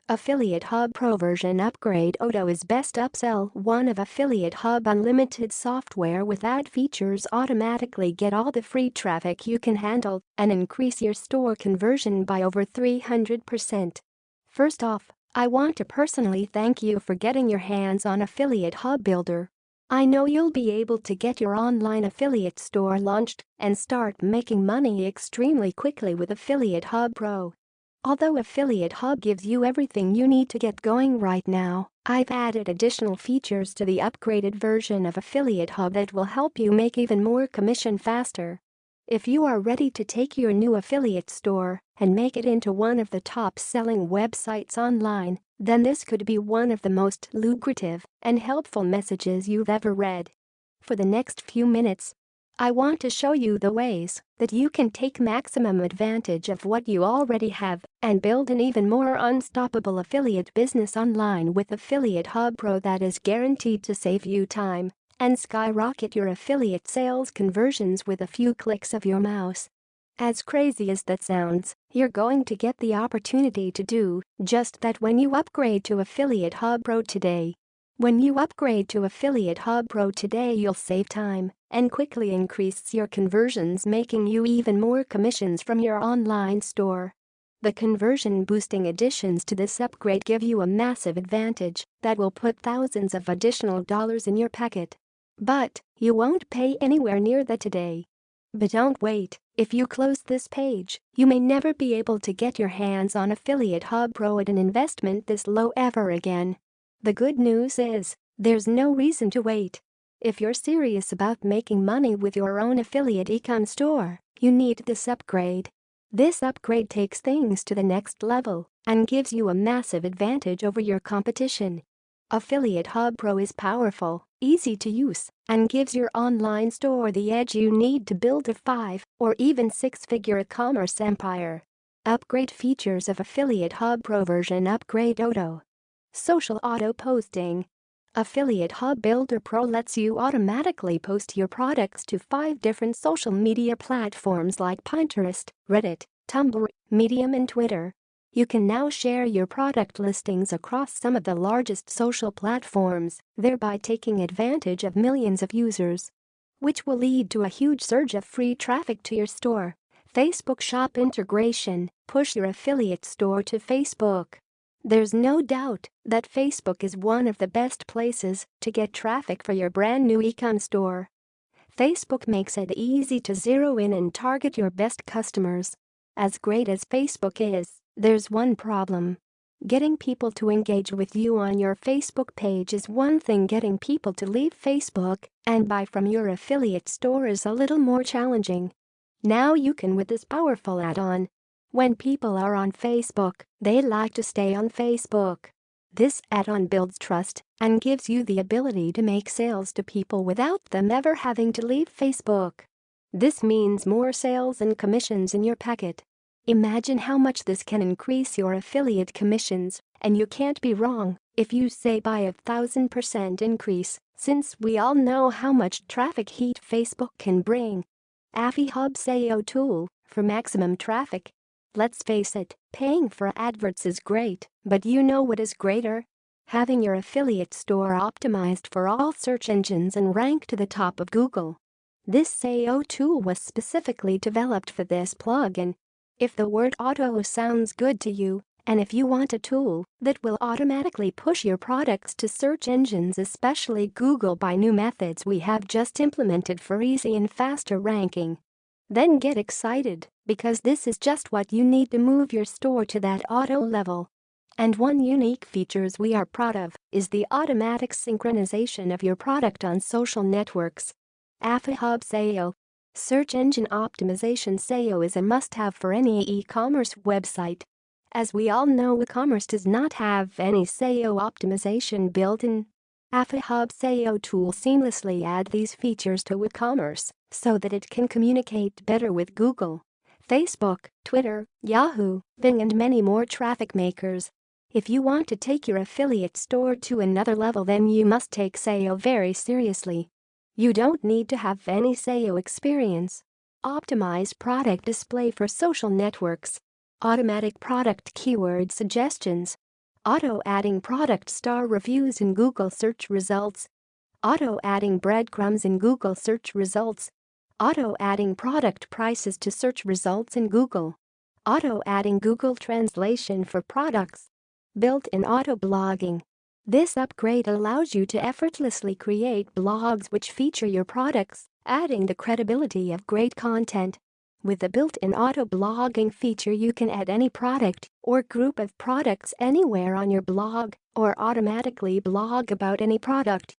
Affiliate Hub Pro version upgrade. Auto is best upsell. One of Affiliate Hub unlimited software with ad features automatically get all the free traffic you can handle and increase your store conversion by over 300%. First off, I want to personally thank you for getting your hands on Affiliate Hub Builder. I know you'll be able to get your online affiliate store launched and start making money extremely quickly with Affiliate Hub Pro. Although Affiliate Hub gives you everything you need to get going right now, I've added additional features to the upgraded version of Affiliate Hub that will help you make even more commission faster. If you are ready to take your new affiliate store and make it into one of the top-selling websites online, then this could be one of the most lucrative and helpful messages you've ever read. For the next few minutes, I want to show you the ways that you can take maximum advantage of what you already have and build an even more unstoppable affiliate business online with Affiliate Hub Pro that is guaranteed to save you time and skyrocket your affiliate sales conversions with a few clicks of your mouse. As crazy as that sounds, you're going to get the opportunity to do just that when you upgrade to Affiliate Hub Pro today. When you upgrade to Affiliate Hub Pro today, you'll save time and quickly increase your conversions, making you even more commissions from your online store. The conversion-boosting additions to this upgrade give you a massive advantage that will put thousands of additional dollars in your pocket. But you won't pay anywhere near that today. But don't wait. If you close this page, you may never be able to get your hands on Affiliate Hub Pro at an investment this low ever again. The good news is, there's no reason to wait. If you're serious about making money with your own affiliate e-com store, you need this upgrade. This upgrade takes things to the next level and gives you a massive advantage over your competition. Affiliate Hub Pro is powerful, easy to use, and gives your online store the edge you need to build a 5- or even 6-figure e-commerce empire. Upgrade features of Affiliate Hub Pro version upgrade. Auto. Social auto posting. Affiliate Hub Builder Pro lets you automatically post your products to 5 different social media platforms like Pinterest, Reddit, Tumblr, Medium and Twitter. You can now share your product listings across some of the largest social platforms, thereby taking advantage of millions of users, which will lead to a huge surge of free traffic to your store. Facebook Shop integration. Push your affiliate store to Facebook. There's no doubt that Facebook is one of the best places to get traffic for your brand new e-com store. Facebook makes it easy to zero in and target your best customers. As great as Facebook is, there's one problem. Getting people to engage with you on your Facebook page is one thing. Getting people to leave Facebook and buy from your affiliate store is a little more challenging. Now you can with this powerful add-on. When people are on Facebook, they like to stay on Facebook. This add-on builds trust and gives you the ability to make sales to people without them ever having to leave Facebook. This means more sales and commissions in your pocket. Imagine how much this can increase your affiliate commissions, and you can't be wrong if you say by 1,000% increase, since we all know how much traffic heat Facebook can bring. Affi-hub SEO tool for maximum traffic. Let's face it, paying for adverts is great, but you know what is greater? Having your affiliate store optimized for all search engines and ranked to the top of Google. This SEO tool was specifically developed for this plugin. If the word auto sounds good to you, and if you want a tool that will automatically push your products to search engines, especially Google, by new methods we have just implemented for easy and faster ranking, then get excited, because this is just what you need to move your store to that auto level. And one unique features we are proud of is the automatic synchronization of your product on social networks. Affi-hub SEO. Search engine optimization. SEO is a must-have for any e-commerce website. As we all know, e-commerce does not have any SEO optimization built in. Affi-hub SEO tool seamlessly add these features to e-commerce so that it can communicate better with Google, Facebook, Twitter, Yahoo, Bing and many more traffic makers. If you want to take your affiliate store to another level, then you must take SEO very seriously. You don't need to have any SEO experience. Optimize product display for social networks. Automatic product keyword suggestions. Auto-adding product star reviews in Google search results. Auto-adding breadcrumbs in Google search results. Auto-adding product prices to search results in Google. Auto-adding Google translation for products. Built-in auto-blogging. This upgrade allows you to effortlessly create blogs which feature your products, adding the credibility of great content. With the built-in auto-blogging feature, you can add any product or group of products anywhere on your blog or automatically blog about any product